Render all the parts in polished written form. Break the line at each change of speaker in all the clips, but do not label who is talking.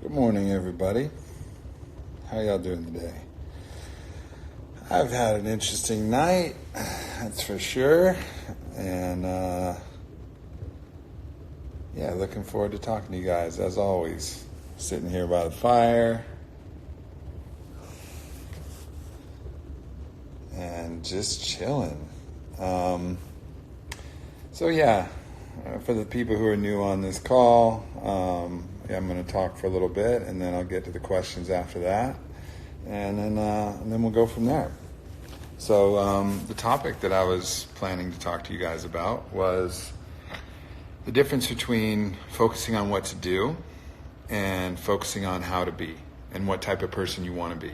Good morning, everybody. How y'all doing today? I've had an interesting night, that's for sure. And looking forward to talking to you guys as always. Sitting here by the fire and just chilling. For the people who are new on this call, I'm going to talk for a little bit, and then I'll get to the questions after that, and then we'll go from there. So the topic that I was planning to talk to you guys about was the difference between focusing on what to do and focusing on how to be and what type of person you want to be.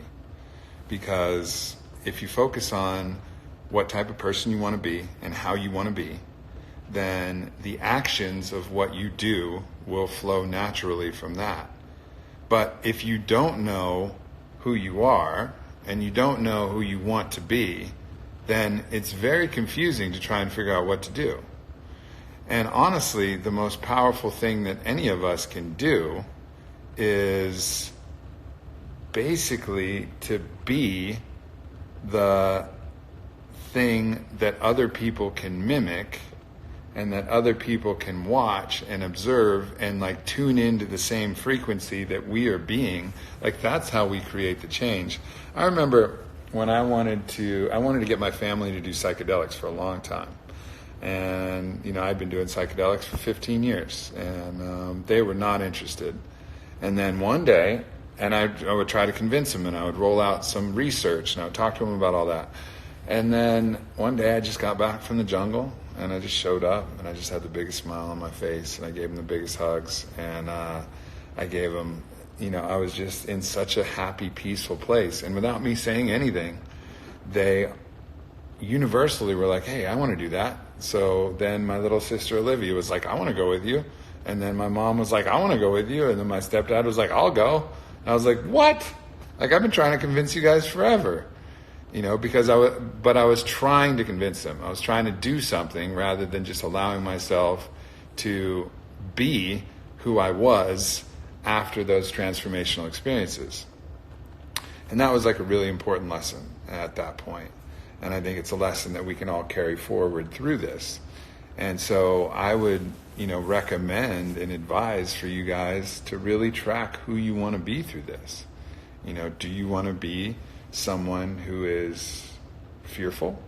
Because if you focus on what type of person you want to be and how you want to be, then the actions of what you do will flow naturally from that. But if you don't know who you are and you don't know who you want to be, then it's very confusing to try and figure out what to do. And honestly, the most powerful thing that any of us can do is basically to be the thing that other people can mimic and that other people can watch and observe and like tune into the same frequency that we are being. Like that's how we create the change. I remember when I wanted to get my family to do psychedelics for a long time. And, I'd been doing psychedelics for 15 years and they were not interested. And then one day, and I would try to convince them, and I would roll out some research and I would talk to them about all that. And then one day I just got back from the jungle and I just showed up and I just had the biggest smile on my face and I gave them the biggest hugs and I gave them, I was just in such a happy, peaceful place. And without me saying anything, they universally were like, hey, I want to do that. So then my little sister Olivia was like, I want to go with you. And then my mom was like, I want to go with you. And then my stepdad was like, I'll go. And I was like, what? Like, I've been trying to convince you guys forever. Because I was trying to convince them. I was trying to do something rather than just allowing myself to be who I was after those transformational experiences. And that was like a really important lesson at that point. And I think it's a lesson that we can all carry forward through this. And so I would, recommend and advise for you guys to really track who you want to be through this. Do you want to be someone who is fearful?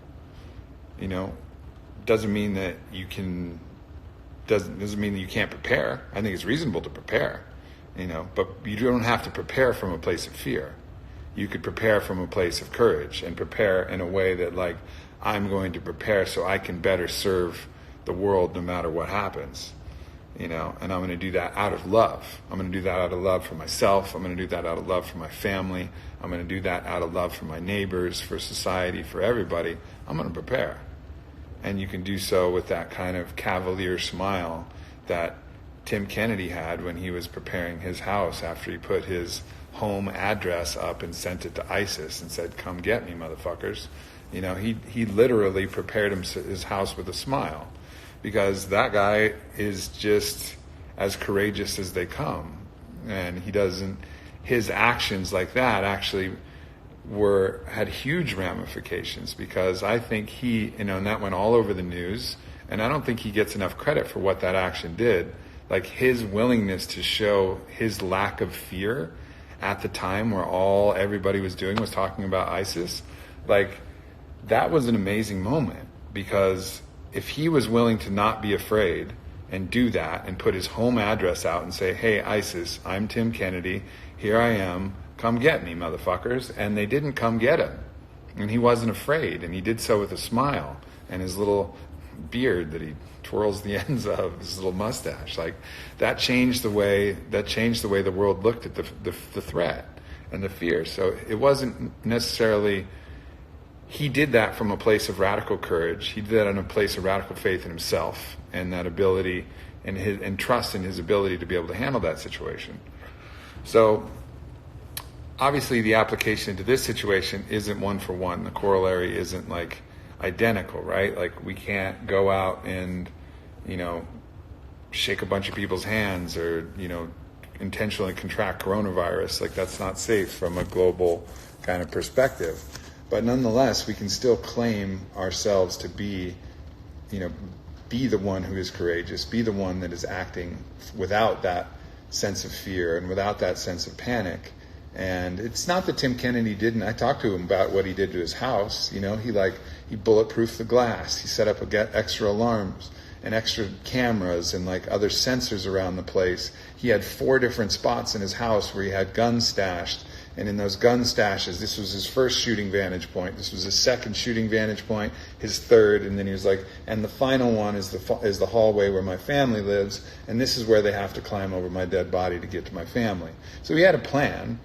Doesn't mean that you can, doesn't mean that you can't prepare. I think it's reasonable to prepare, but you don't have to prepare from a place of fear. You could prepare from a place of courage and prepare in a way that like, I'm going to prepare so I can better serve the world no matter what happens, and I'm going to do that out of love. I'm going to do that out of love for myself. I'm going to do that out of love for my family. I'm going to do that out of love for my neighbors, for society, for everybody. I'm going to prepare. And you can do so with that kind of cavalier smile that Tim Kennedy had when he was preparing his house after he put his home address up and sent it to ISIS and said, come get me, motherfuckers. He literally prepared his house with a smile, because that guy is just as courageous as they come. And his actions like that actually had huge ramifications, because I think and that went all over the news, and I don't think he gets enough credit for what that action did. Like his willingness to show his lack of fear at the time where everybody was doing was talking about ISIS, like that was an amazing moment, because if he was willing to not be afraid and do that and put his home address out and say, hey, ISIS, I'm Tim Kennedy, here I am, come get me, motherfuckers, and they didn't come get him. And he wasn't afraid, and he did so with a smile and his little beard that he twirls the ends of, his little mustache. Like that changed the way the world looked at the threat and the fear. So it wasn't necessarily, he did that from a place of radical courage. He did that in a place of radical faith in himself and that ability and trust in his ability to be able to handle that situation. So obviously the application to this situation isn't one for one. The corollary isn't like identical, right? Like we can't go out and, shake a bunch of people's hands or, intentionally contract coronavirus. Like, that's not safe from a global kind of perspective. But nonetheless, we can still claim ourselves to be, be the one who is courageous, be the one that is acting without that sense of fear and without that sense of panic. And it's not that Tim Kennedy didn't. I talked to him about what he did to his house. He bulletproofed the glass. He set up extra alarms and extra cameras and like other sensors around the place. He had 4 different spots in his house where he had guns stashed. And in those gun stashes, this was his first shooting vantage point. This was his second shooting vantage point, his third. And then he was like, and the final one is the hallway where my family lives. And this is where they have to climb over my dead body to get to my family. So he had a plan.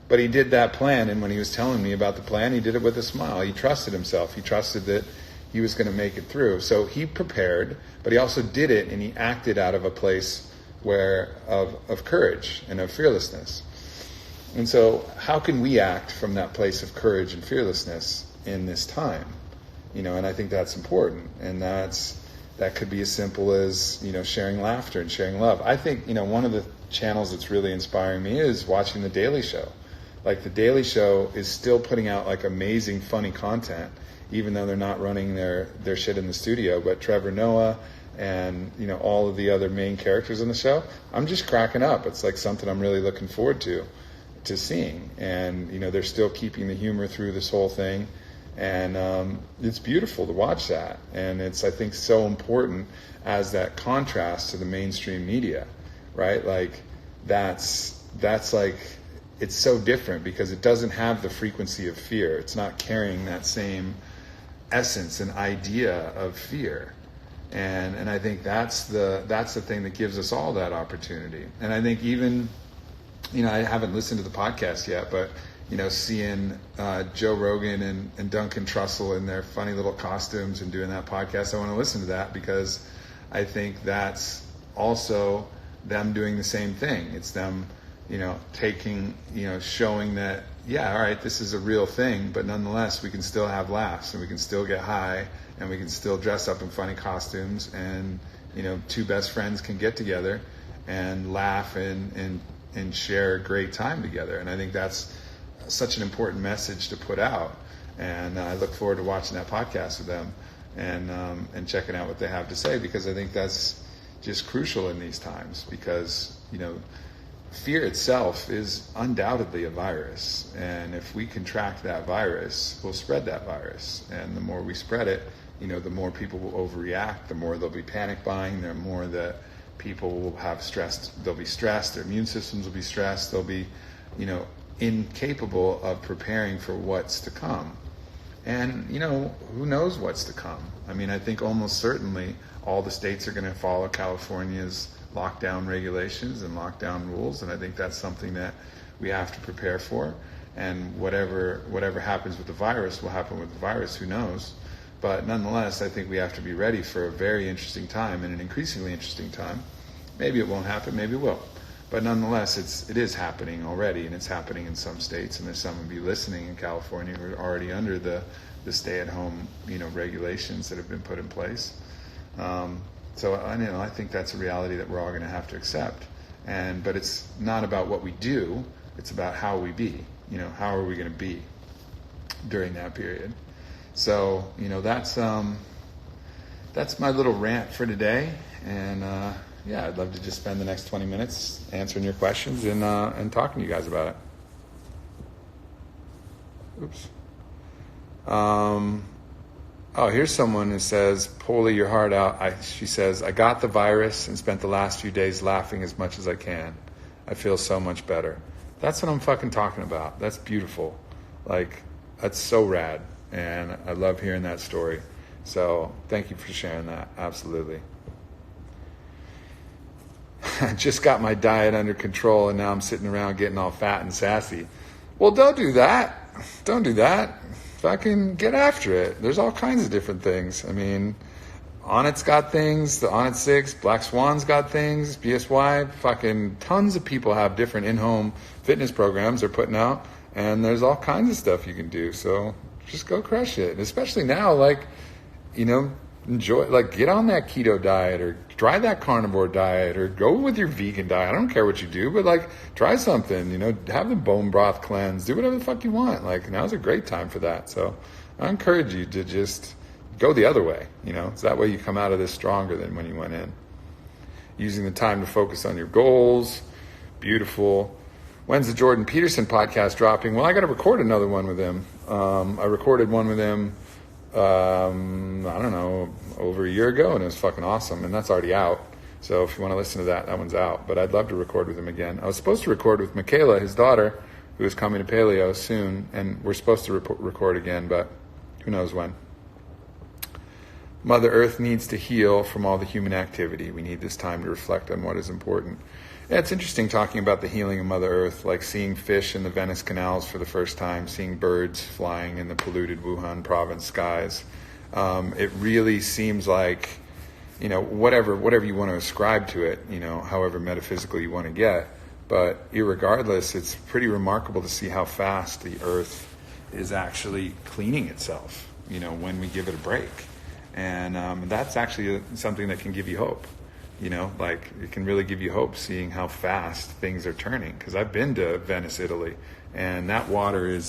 But he did that plan, and when he was telling me about the plan, he did it with a smile. He trusted himself. He trusted that he was going to make it through. So he prepared, but he also did it, and he acted out of a place of courage and of fearlessness. And so how can we act from that place of courage and fearlessness in this time? And I think that's important. And that could be as simple as, sharing laughter and sharing love. I think, one of the channels that's really inspiring me is watching The Daily Show. Like, The Daily Show is still putting out like amazing, funny content, even though they're not running their shit in the studio. But Trevor Noah and, all of the other main characters in the show, I'm just cracking up. It's like something I'm really looking forward to seeing. And, they're still keeping the humor through this whole thing. And it's beautiful to watch that. And it's, I think, so important as that contrast to the mainstream media, right? Like, that's like, it's so different because it doesn't have the frequency of fear. It's not carrying that same essence and idea of fear. And I think that's the thing that gives us all that opportunity. And I think even, I haven't listened to the podcast yet, but, seeing Joe Rogan and Duncan Trussell in their funny little costumes and doing that podcast, I want to listen to that because I think that's also them doing the same thing. It's them taking, showing that, yeah, all right, this is a real thing, but nonetheless, we can still have laughs and we can still get high and we can still dress up in funny costumes and, 2 best friends can get together and laugh and share a great time together. And I think that's such an important message to put out. And I look forward to watching that podcast with them and checking out what they have to say, because I think that's just crucial in these times because, fear itself is undoubtedly a virus, and if we contract that virus, we'll spread that virus. And the more we spread it, the more people will overreact, the more there'll be panic buying, the more that people will have stressed, they'll be stressed, their immune systems will be stressed, they'll be, incapable of preparing for what's to come. And, who knows what's to come? I mean, I think almost certainly all the states are going to follow California's lockdown regulations and lockdown rules, and I think that's something that we have to prepare for. And whatever happens with the virus will happen with the virus, who knows? But nonetheless, I think we have to be ready for a very interesting time and an increasingly interesting time. Maybe it won't happen, maybe it will. But nonetheless, it is happening already, and it's happening in some states, and there's some of you listening in California who are already under the stay-at-home, regulations that have been put in place. So I think that's a reality that we're all going to have to accept. But it's not about what we do; it's about how we be. How are we going to be during that period? So that's my little rant for today. And I'd love to just spend the next 20 minutes answering your questions and talking to you guys about it. Oops. Here's someone who says, "Pull your heart out." She says, "I got the virus and spent the last few days laughing as much as I can. I feel so much better." That's what I'm fucking talking about. That's beautiful. Like, that's so rad. And I love hearing that story. So thank you for sharing that. Absolutely. I just got my diet under control and now I'm sitting around getting all fat and sassy. Well, don't do that. Don't do that. Fucking get after it. There's all kinds of different things. I mean, Onnit's got things, the Onnit 6, Black Swan's got things, BSY, fucking tons of people have different in-home fitness programs they're putting out, and there's all kinds of stuff you can do. So just go crush it. And especially now, like, enjoy, like, get on that keto diet or try that carnivore diet or go with your vegan diet. I don't care what you do, but like, try something, you know, have the bone broth cleanse, do whatever the fuck you want. Like, now's a great time for that. So I encourage you to just go the other way, you know, so that way you come out of this stronger than when you went in. Using the time to focus on your goals. Beautiful. When's the Jordan Peterson podcast dropping? Well, I got to record another one with him. I recorded one with him, I don't know, over a year ago, and it was fucking awesome, and that's already out. So if you want to listen to that, that one's out. But I'd love to record with him again. I was supposed to record with Michaela, his daughter, who is coming to Paleo soon, and we're supposed to record again, but who knows when. Mother Earth needs to heal from all the human activity. We need this time to reflect on what is important. Yeah, it's interesting talking about the healing of Mother Earth, like seeing fish in the Venice canals for the first time, seeing birds flying in the polluted Wuhan province skies. It really seems like, you know, whatever you want to ascribe to it, you know, however metaphysical you want to get, but irregardless, it's pretty remarkable to see how fast the Earth is actually cleaning itself, you know, when we give it a break. And that's actually something that can give you hope. You know, like, it can really give you hope seeing how fast things are turning. Because I've been to Venice, Italy, and that water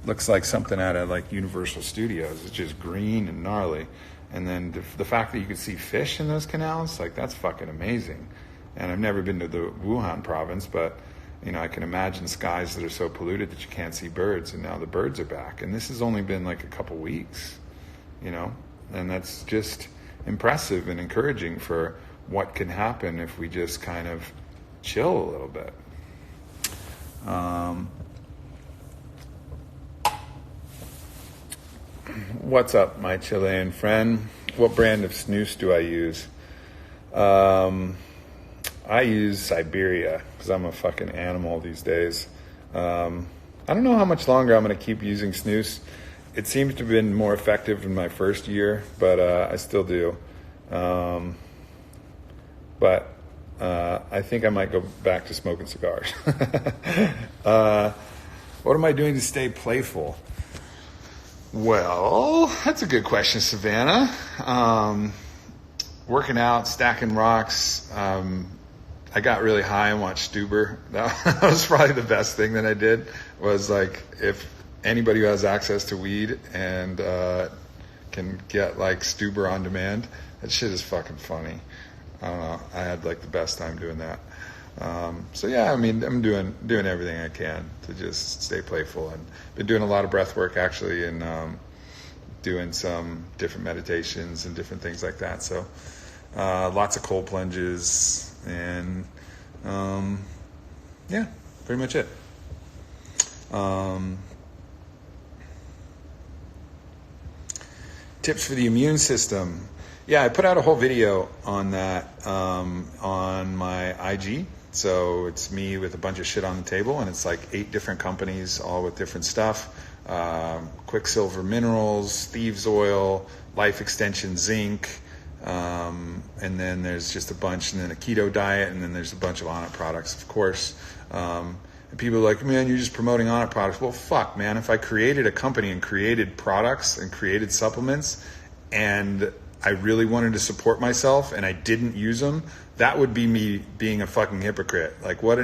looks like something out of like Universal Studios. It's just green and gnarly. And then the fact that you could see fish in those canals, like, that's fucking amazing. And I've never been to the Wuhan province, but, you know, I can imagine skies that are so polluted that you can't see birds, and now the birds are back. And this has only been like a couple weeks, you know, and that's just impressive and encouraging for what can happen if we just kind of chill a little bit. What's up, my Chilean friend? What brand of snus do I use? I use Siberia because I'm a fucking animal these days. I don't know how much longer I'm going to keep using snus. It seems to have been more effective in my first year, but I still do. But I think I might go back to smoking cigars. What am I doing to stay playful? Well, that's a good question, Savannah. Working out, stacking rocks. I got really high and watched Stuber. That was probably the best thing that I did. Was like, if anybody who has access to weed and can get like Stuber on demand, that shit is fucking funny. I don't know. I had like the best time doing that. So yeah, I mean, I'm doing everything I can to just stay playful, and been doing a lot of breath work actually, and doing some different meditations and different things like that. So lots of cold plunges, and yeah, pretty much it. Tips for the immune system. Yeah, I put out a whole video on that on my IG. So it's me with a bunch of shit on the table, and it's like 8 different companies, all with different stuff. Quicksilver Minerals, Thieves Oil, Life Extension Zinc, and then there's just a bunch, and then a keto diet, and then there's a bunch of Onnit products, of course. And people are like, man, you're just promoting Onnit products. Well, fuck, man. If I created a company and created products and created supplements, and I really wanted to support myself and I didn't use them, that would be me being a fucking hypocrite. Like, what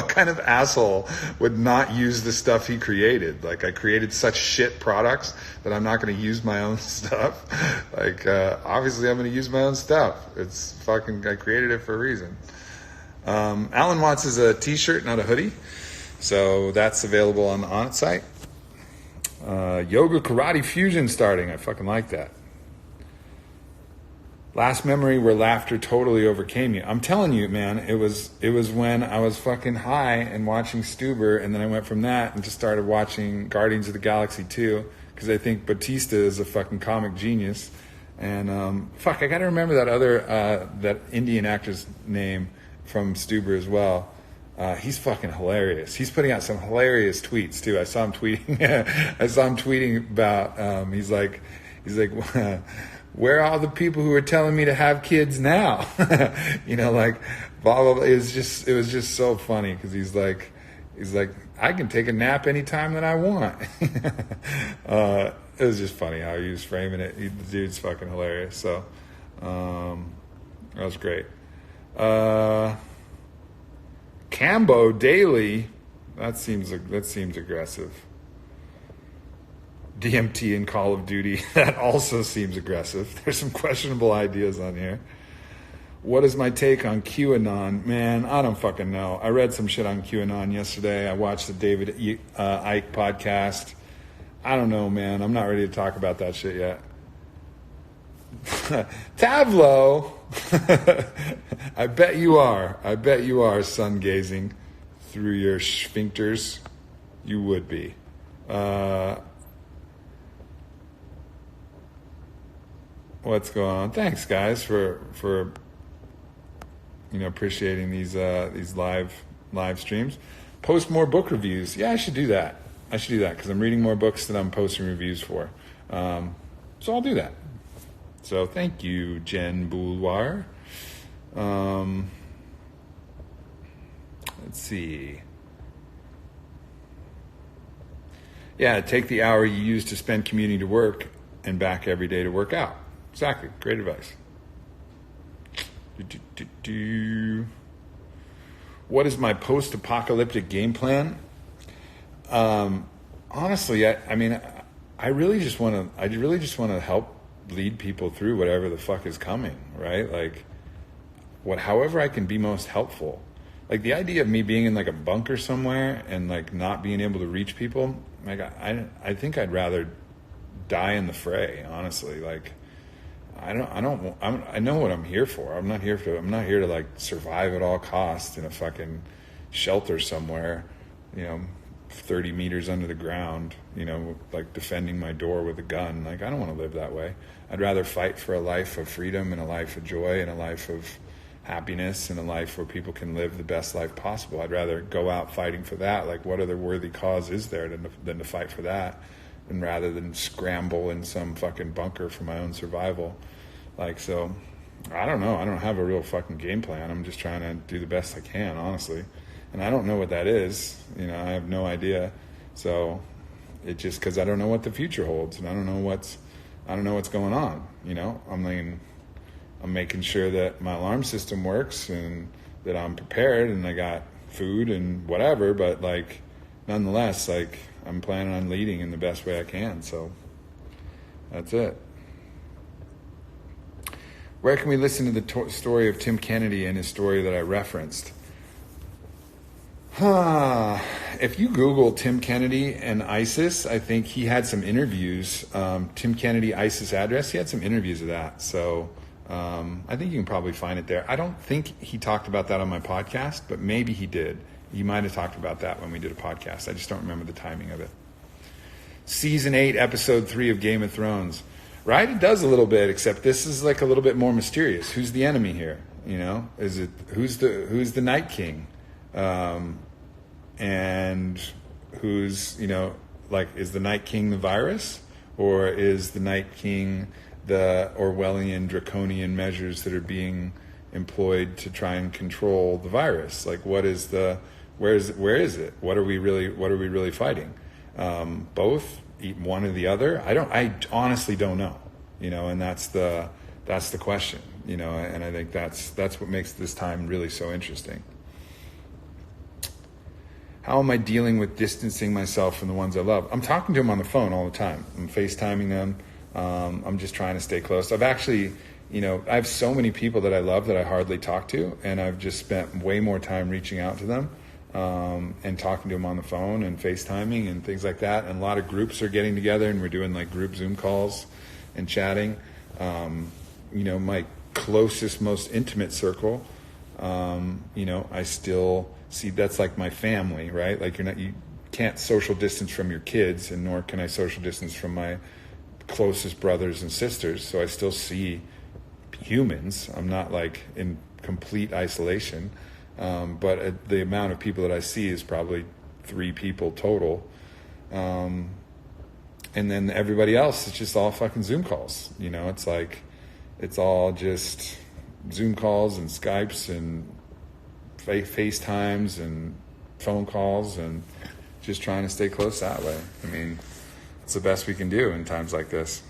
kind of asshole would not use the stuff he created? Like, I created such shit products that I'm not going to use my own stuff. Like, obviously I'm going to use my own stuff. It's fucking, I created it for a reason. Alan Watts is a t-shirt, not a hoodie. So that's available on the Onnit site. Yoga Karate Fusion starting. I fucking like that. Last memory where laughter totally overcame you. I'm telling you, man, it was when I was fucking high and watching Stuber, and then I went from that and just started watching Guardians of the Galaxy 2, because I think Batista is a fucking comic genius. And fuck, I gotta remember that other that Indian actor's name from Stuber as well. He's fucking hilarious. He's putting out some hilarious tweets too. I saw him tweeting. About. He's like. Where are all the people who are telling me to have kids now? You know, like, blah, blah, blah. It was just so funny, because he's like, I can take a nap anytime that I want. It was just funny how he was framing it. The dude's fucking hilarious. So that was great. Cambo Daily, that seems aggressive. DMT in Call of Duty, that also seems aggressive. There's some questionable ideas on here. What is my take on QAnon? Man, I don't fucking know. I read some shit on QAnon yesterday. I watched the David Icke podcast. I don't know, man. I'm not ready to talk about that shit yet. Tavlo, I bet you are sun gazing through your sphincters. You would be. What's going on? Thanks, guys, for appreciating these live streams. Post more book reviews. Yeah, I should do that because I'm reading more books that I'm posting reviews for. So I'll do that. So thank you, Jen Bouloir. Let's see. Yeah, take the hour you use to spend commuting to work and back every day to work out. Exactly. Great advice. What is my post-apocalyptic game plan? Honestly, I really just want to help lead people through whatever the fuck is coming, right? Like, however I can be most helpful. Like the idea of me being in like a bunker somewhere and like not being able to reach people, like I think I'd rather die in the fray, honestly. Like, I know what I'm here for. I'm not here to like survive at all costs in a fucking shelter somewhere, 30 meters under the ground, like defending my door with a gun. Like, I don't want to live that way. I'd rather fight for a life of freedom and a life of joy and a life of happiness and a life where people can live the best life possible. I'd rather go out fighting for that. Like, what other worthy cause is there than to fight for that? And rather than scramble in some fucking bunker for my own survival. Like, so, I don't know. I don't have a real fucking game plan. I'm just trying to do the best I can, honestly. And I don't know what that is. I have no idea. So, it's just because I don't know what the future holds, and I don't know what's going on. I'm making sure that my alarm system works and that I'm prepared and I got food and whatever. But like, nonetheless, like, I'm planning on leading in the best way I can. So, that's it. Where can we listen to the story of Tim Kennedy and his story that I referenced? If you Google Tim Kennedy and ISIS, I think he had some interviews. Tim Kennedy ISIS address, he had some interviews of that. So I think you can probably find it there. I don't think he talked about that on my podcast, but maybe he did. He might have talked about that when we did a podcast. I just don't remember the timing of it. Season 8, Episode 3 of Game of Thrones. Right? It does a little bit, except this is like a little bit more mysterious. Who's the enemy here? Is it who's the Night King? And who's, is the Night King the virus? Or is the Night King the Orwellian draconian measures that are being employed to try and control the virus? Like, where is it? What are we really fighting? Both? One or the other? I honestly don't know, and that's the question, and I think that's what makes this time really so interesting. How am I dealing with distancing myself from the ones I love? I'm talking to them on the phone all the time. I'm FaceTiming them. I'm just trying to stay close. I've actually, I have so many people that I love that I hardly talk to, and I've just spent way more time reaching out to them. And talking to them on the phone and FaceTiming and things like that. And a lot of groups are getting together and we're doing like group Zoom calls and chatting. My closest, most intimate circle, I still see that's like my family, right? Like you can't social distance from your kids, and nor can I social distance from my closest brothers and sisters. So I still see humans. I'm not like in complete isolation. But the amount of people that I see is probably 3 people total. And then everybody else is just all fucking Zoom calls. It's like, it's all just Zoom calls and Skypes and FaceTimes and phone calls and just trying to stay close that way. It's the best we can do in times like this.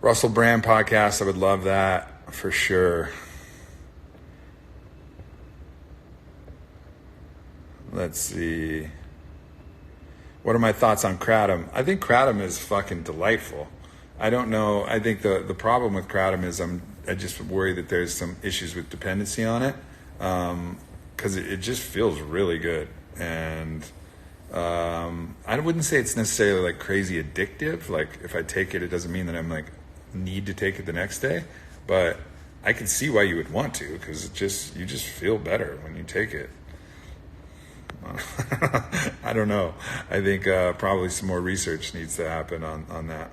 Russell Brand podcast, I would love that for sure. Let's see. What are my thoughts on Kratom? I think Kratom is fucking delightful. I don't know. I think the problem with Kratom is I just worry that there's some issues with dependency on it, because it just feels really good. And I wouldn't say it's necessarily like crazy addictive. Like if I take it, it doesn't mean that I'm like need to take it the next day. But I can see why you would want to, because you just feel better when you take it. I don't know. I think probably some more research needs to happen on that.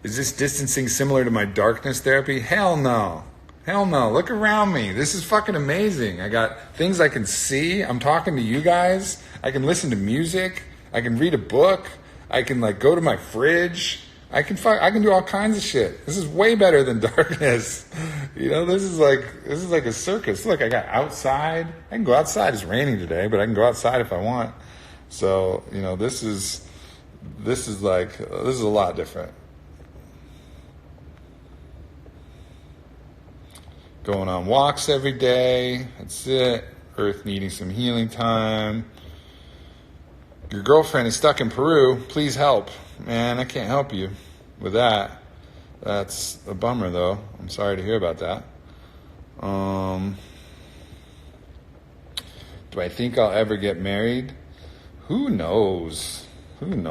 Is this distancing similar to my darkness therapy? Hell no. Hell no. Look around me. This is fucking amazing. I got things I can see. I'm talking to you guys. I can listen to music. I can read a book. I can like go to my fridge. I can do all kinds of shit. This is way better than darkness. You know, this is like a circus. Look, I got outside. I can go outside. It's raining today, but I can go outside if I want. So, you know, this is a lot different. Going on walks every day. That's it. Earth needing some healing time. Your girlfriend is stuck in Peru. Please help. Man, I can't help you with that. That's a bummer, though. I'm sorry to hear about that. Do I think I'll ever get married? Who knows? I don't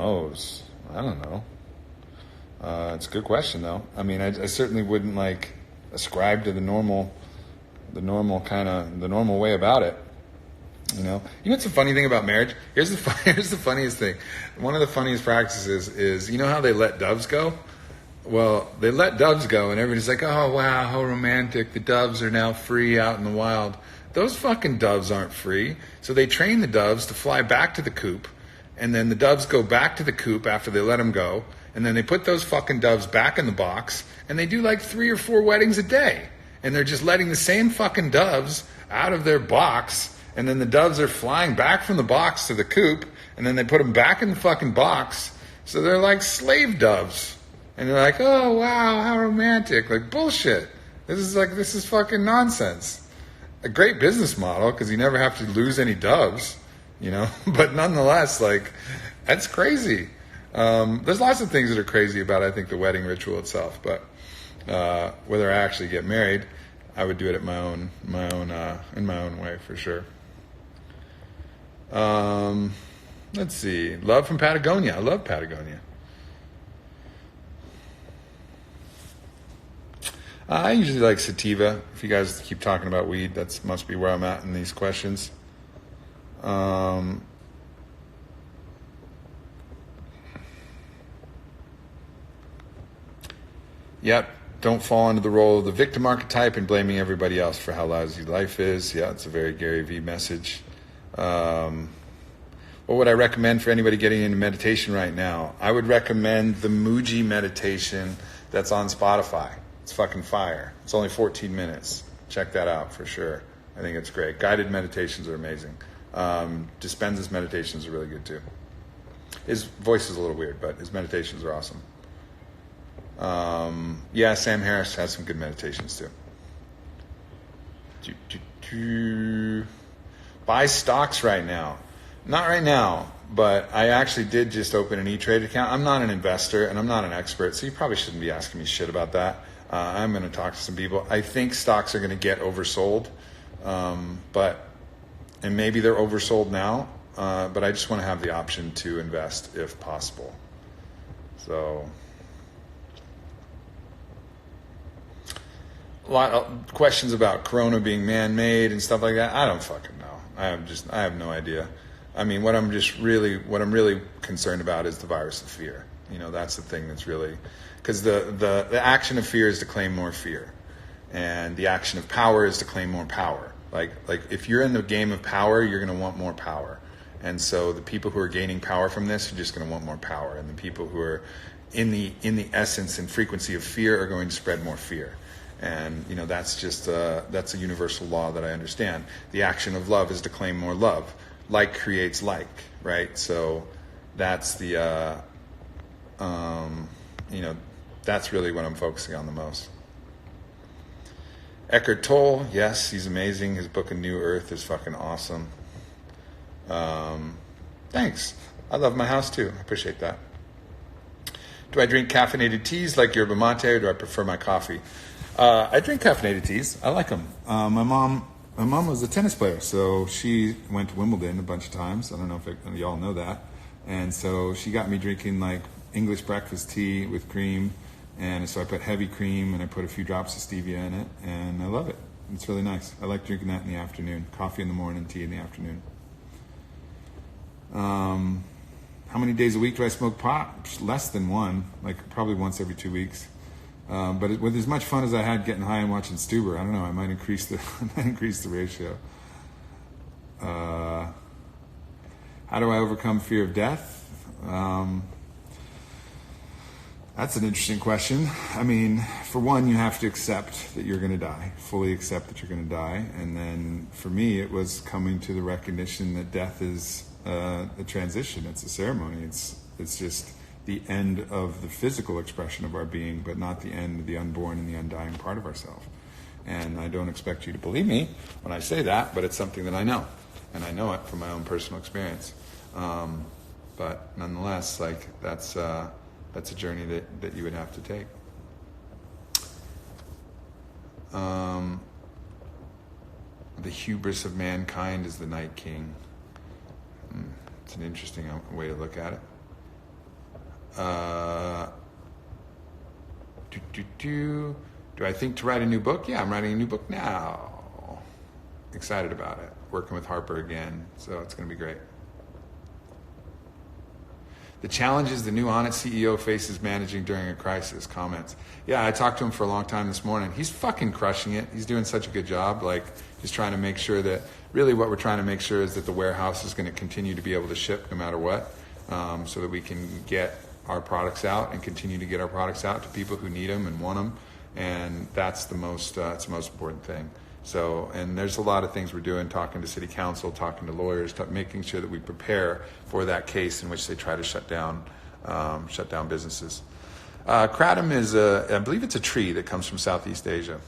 know. It's a good question, though. I mean, I certainly wouldn't like ascribe to the normal way about it. You know what's the funny thing about marriage? Here's the funniest thing. One of the funniest practices is, you know how they let doves go? Well, they let doves go and everybody's like, oh wow, how romantic. The doves are now free out in the wild. Those fucking doves aren't free. So they train the doves to fly back to the coop, and then the doves go back to the coop after they let them go, and then they put those fucking doves back in the box, and they do like 3 or 4 weddings a day. And they're just letting the same fucking doves out of their box. And then the doves are flying back from the box to the coop, and then they put them back in the fucking box. So they're like slave doves. And they're like, oh, wow, how romantic. Like, bullshit. This is fucking nonsense. A great business model, because you never have to lose any doves, you know? But nonetheless, like, that's crazy. There's lots of things that are crazy about, I think, the wedding ritual itself. But whether I actually get married, I would do it at in my own way, for sure. Let's see. Love from Patagonia. I love Patagonia. I usually like sativa. If you guys keep talking about weed, that must be where I'm at in these questions. Yep. Don't fall into the role of the victim archetype and blaming everybody else for how lousy life is. Yeah, it's a very Gary Vee message. What would I recommend for anybody getting into meditation right now? I would recommend the Muji meditation that's on Spotify. It's fucking fire. It's only 14 minutes. Check that out for sure. I think it's great. Guided meditations are amazing. Dispenza's meditations are really good too. His voice is a little weird, but his meditations are awesome. Yeah, Sam Harris has some good meditations too. Buy stocks right now. Not right now, but I actually did just open an E-Trade account. I'm not an investor and I'm not an expert, so you probably shouldn't be asking me shit about that. I'm going to talk to some people. I think stocks are going to get oversold, and maybe they're oversold now, but I just want to have the option to invest if possible. So a lot of questions about Corona being man-made and stuff like that. I don't fucking know. I have no idea. I mean, what I'm really concerned about is the virus of fear. You know, that's the thing that's really, because the action of fear is to claim more fear, and the action of power is to claim more power. Like if you're in the game of power, you're going to want more power, and so the people who are gaining power from this are just going to want more power, and the people who are in the essence and frequency of fear are going to spread more fear. And, you know, that's a universal law that I understand. The action of love is to claim more love. Like creates like, right? So that's the, that's really what I'm focusing on the most. Eckhart Tolle, yes, he's amazing. His book, A New Earth, is fucking awesome. Thanks. I love my house too. I appreciate that. Do I drink caffeinated teas like yerba mate, or do I prefer my coffee? I drink caffeinated teas. I like them. My mom was a tennis player, so she went to Wimbledon a bunch of times. I don't know if y'all know that. And so she got me drinking like English breakfast tea with cream. And so I put heavy cream and I put a few drops of stevia in it, and I love it. It's really nice. I like drinking that in the afternoon. Coffee in the morning, tea in the afternoon. How many days a week do I smoke pot? Less than one, like probably once every 2 weeks. But with as much fun as I had getting high and watching Stuber, I don't know, I might increase the ratio. How do I overcome fear of death? That's an interesting question. I mean, for one, you have to accept that you're going to die, fully accept that you're going to die. And then for me, it was coming to the recognition that death is a transition. It's a ceremony. It's just the end of the physical expression of our being, but not the end of the unborn and the undying part of ourselves. And I don't expect you to believe me when I say that, but it's something that I know. And I know it from my own personal experience. But nonetheless, like that's a journey that you would have to take. The hubris of mankind is the Night King. It's an interesting way to look at it. Do I think to write a new book? Yeah, I'm writing a new book now. Excited about it. Working with Harper again, so it's going to be great. The challenges the new Onnit CEO faces managing during a crisis. Comments. Yeah, I talked to him for a long time this morning. He's fucking crushing it. He's doing such a good job. Like, just trying to make sure that, really what we're trying to make sure is that the warehouse is going to continue to be able to ship no matter what, so that we can get our products out and continue to get our products out to people who need them and want them. And that's the most important thing. So, and there's a lot of things we're doing, talking to city council, talking to lawyers, making sure that we prepare for that case in which they try to shut down businesses. Kratom is I believe it's a tree that comes from Southeast Asia.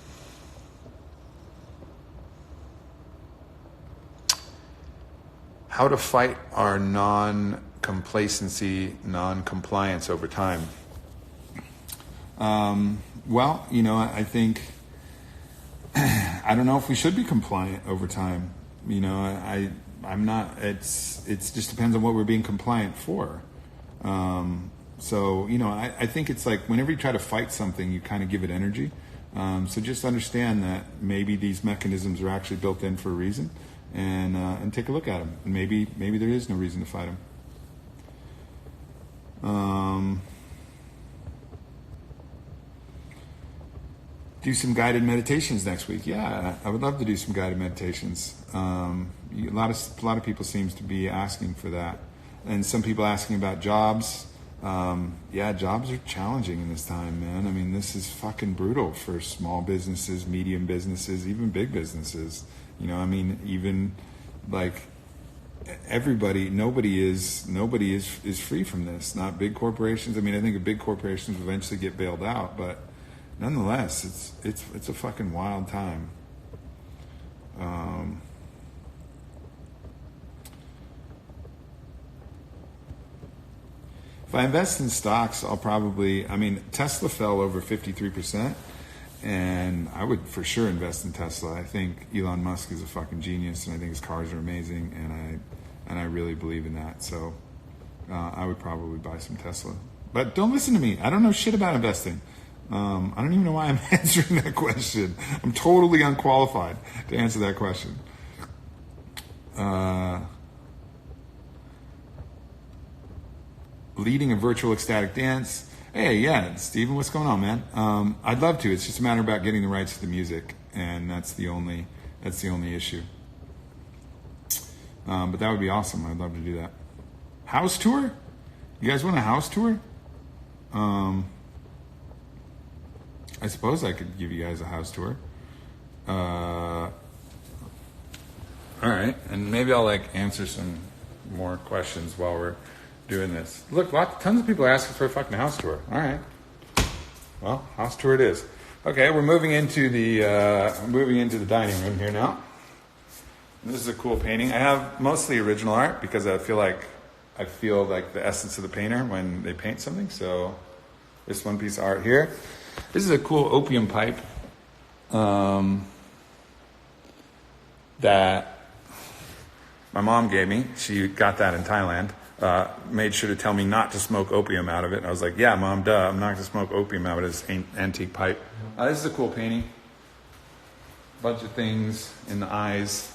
How to fight our non-complacency, non-compliance over time. Well, I think, I don't know if we should be compliant over time. I'm not, it just depends on what we're being compliant for. So, I think it's like whenever you try to fight something, you kind of give it energy. So just understand that maybe these mechanisms are actually built in for a reason, and take a look at them. And maybe there is no reason to fight them. Do some guided meditations next week. Yeah, I would love to do some guided meditations. A lot of people seems to be asking for that, and some people asking about jobs. Jobs are challenging in this time, man. I mean, this is fucking brutal for small businesses, medium businesses, even big businesses. Even like everybody, nobody is free from this. Not big corporations. I mean, I think big corporations will eventually get bailed out, but nonetheless, it's a fucking wild time. If I invest in stocks, Tesla fell over 53%, and I would for sure invest in Tesla. I think Elon Musk is a fucking genius, and I think his cars are amazing, and I really believe in that. So I would probably buy some Tesla. But don't listen to me. I don't know shit about investing. I don't even know why I'm answering that question. I'm totally unqualified to answer that question. Leading a virtual ecstatic dance. Hey, yeah, Steven, what's going on, man? I'd love to. It's just a matter about getting the rights to the music, and that's the only issue. But that would be awesome. I'd love to do that. House tour? You guys want a house tour? I suppose I could give you guys a house tour. All right, and maybe I'll answer some more questions while we're doing this. Look, tons of people are asking for a fucking house tour. All right. Well, house tour it is. Okay, we're moving into the dining room here now. This is a cool painting. I have mostly original art because I feel like the essence of the painter when they paint something. So this one piece of art here. This is a cool opium pipe that my mom gave me. She got that in Thailand. Made sure to tell me not to smoke opium out of it. And I was like, yeah, Mom, duh. I'm not going to smoke opium out of this antique pipe. This is a cool painting. Bunch of things in the eyes.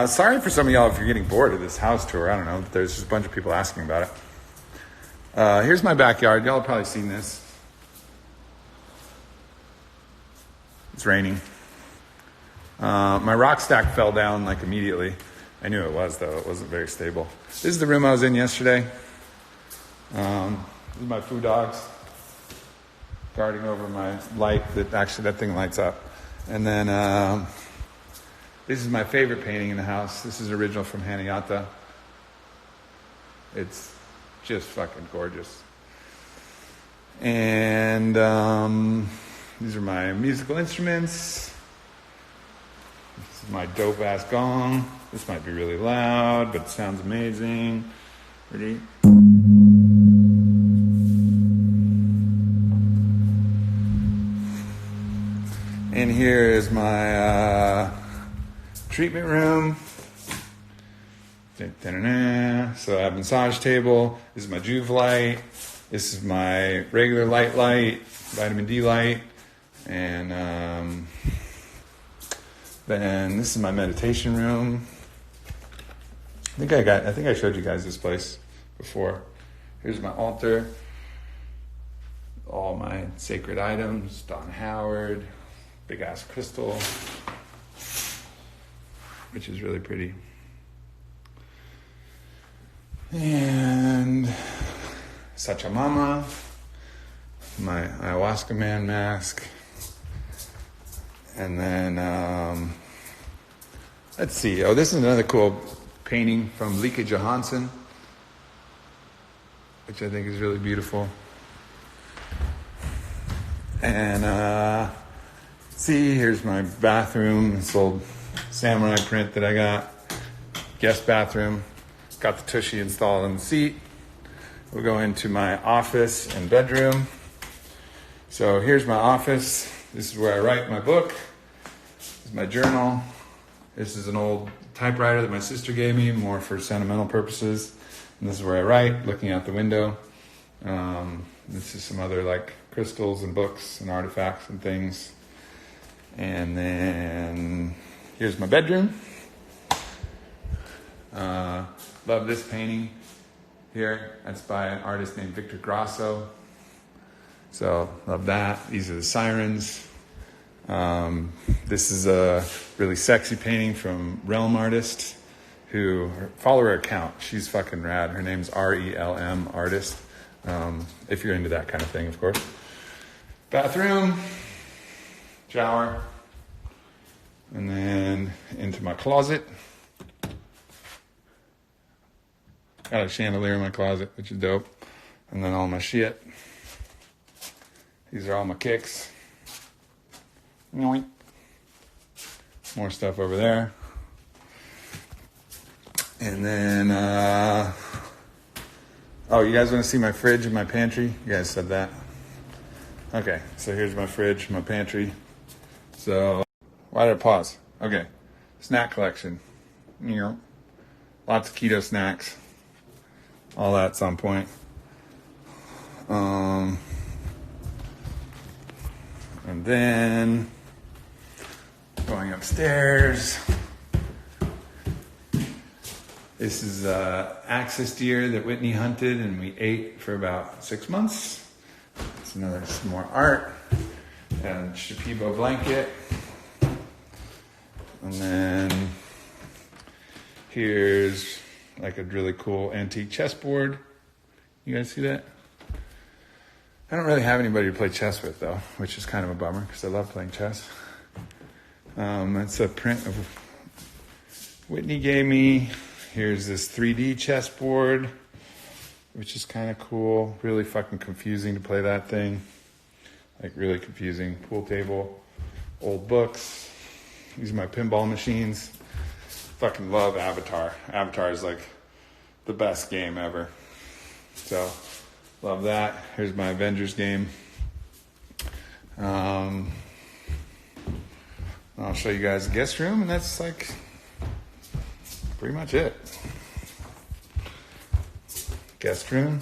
Sorry for some of y'all if you're getting bored of this house tour. I don't know. There's just a bunch of people asking about it. Here's my backyard. Y'all have probably seen this. It's raining. My rock stack fell down like immediately. I knew it was, though. It wasn't very stable. This is the room I was in yesterday. This is my food dogs guarding over my light. That thing lights up. And then this is my favorite painting in the house. This is original from Hanayata. It's just fucking gorgeous. And these are my musical instruments. This is my dope ass gong. This might be really loud, but it sounds amazing. Ready? And here is my treatment room. So I have a massage table. This is my Juve light. This is my regular light, vitamin D light. And then this is my meditation room. I think I showed you guys this place before. Here's my altar. All my sacred items. Don Howard. Big ass crystal. Which is really pretty. And Sachamama. My ayahuasca man mask. And then, let's see. Oh, this is another cool painting from Lika Johansson, which I think is really beautiful. And, see, here's my bathroom. This old samurai print that I got. Guest bathroom. Got the tushy installed on the seat. We'll go into my office and bedroom. So here's my office. This is where I write my book. This is my journal. This is an old typewriter that my sister gave me, more for sentimental purposes. And this is where I write, looking out the window. This is some other like crystals and books and artifacts and things. And then here's my bedroom. Love this painting here. That's by an artist named Victor Grasso. So, love that. These are the sirens. This is a really sexy painting from Realm Artist, follow her account. She's fucking rad. Her name's RELM Artist. If you're into that kind of thing, of course. Bathroom, shower, and then into my closet. Got a chandelier in my closet, which is dope. And then all my shit. These are all my kicks. More stuff over there. And then, you guys want to see my fridge and my pantry? You guys said that. Okay, so here's my fridge, my pantry. So, why did I pause? Okay, snack collection. Lots of keto snacks. All that at some point. And then going upstairs. This is axis deer that Whitney hunted and we ate for about 6 months. It's some more art and Shipibo blanket. And then here's like a really cool antique chessboard. You guys see that? I don't really have anybody to play chess with, though, which is kind of a bummer because I love playing chess. It's a print of Whitney gave me. Here's this 3D chessboard, which is kind of cool. Really fucking confusing to play that thing. Like really confusing. Pool table, old books. These are my pinball machines. Fucking love Avatar. Avatar is like the best game ever. So love that. Here's my Avengers game. I'll show you guys the guest room, and that's like pretty much it. Guest room.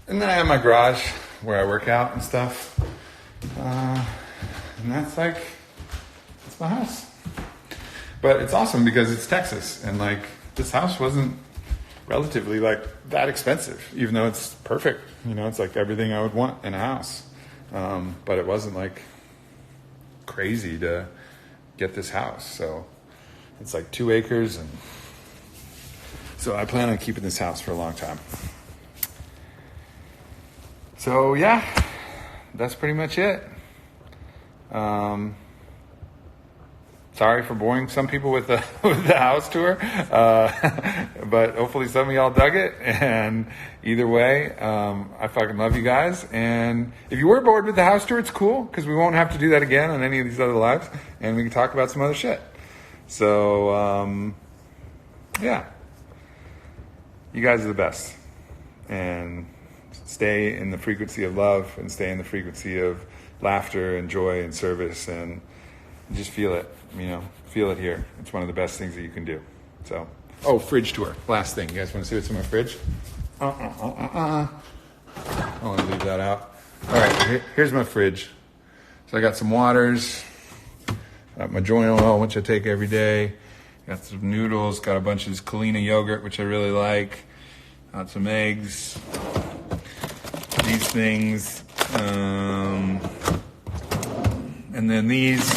And then I have my garage where I work out and stuff. And that's my house. But it's awesome because it's Texas, and like this house wasn't relatively like that expensive, even though it's perfect. You know, it's like everything I would want in a house. But it wasn't like crazy to get this house. So it's like 2 acres, and so I plan on keeping this house for a long time. So yeah, that's pretty much it. Sorry for boring some people with the house tour, but hopefully some of y'all dug it. And either way, I fucking love you guys. And if you were bored with the house tour, it's cool because we won't have to do that again on any of these other lives, and we can talk about some other shit. So yeah, you guys are the best, and stay in the frequency of love, and stay in the frequency of laughter and joy and service, and just feel it, feel it here. It's one of the best things that you can do. So, fridge tour. Last thing. You guys want to see what's in my fridge? I want to leave that out. All right, here's my fridge. So I got some waters, got my joint oil, which I take every day. Got some noodles, got a bunch of this Kalina yogurt, which I really like. Got some eggs. These things. And then these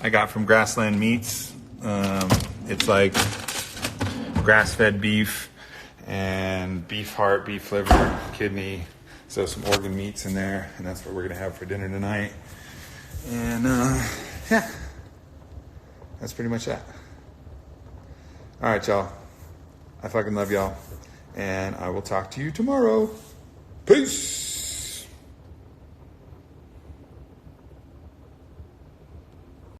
I got from Grassland Meats. It's like grass-fed beef and beef heart, beef liver, kidney. So some organ meats in there, and that's what we're gonna have for dinner tonight. And yeah, that's pretty much that. All right, y'all. I fucking love y'all, and I will talk to you tomorrow. Peace.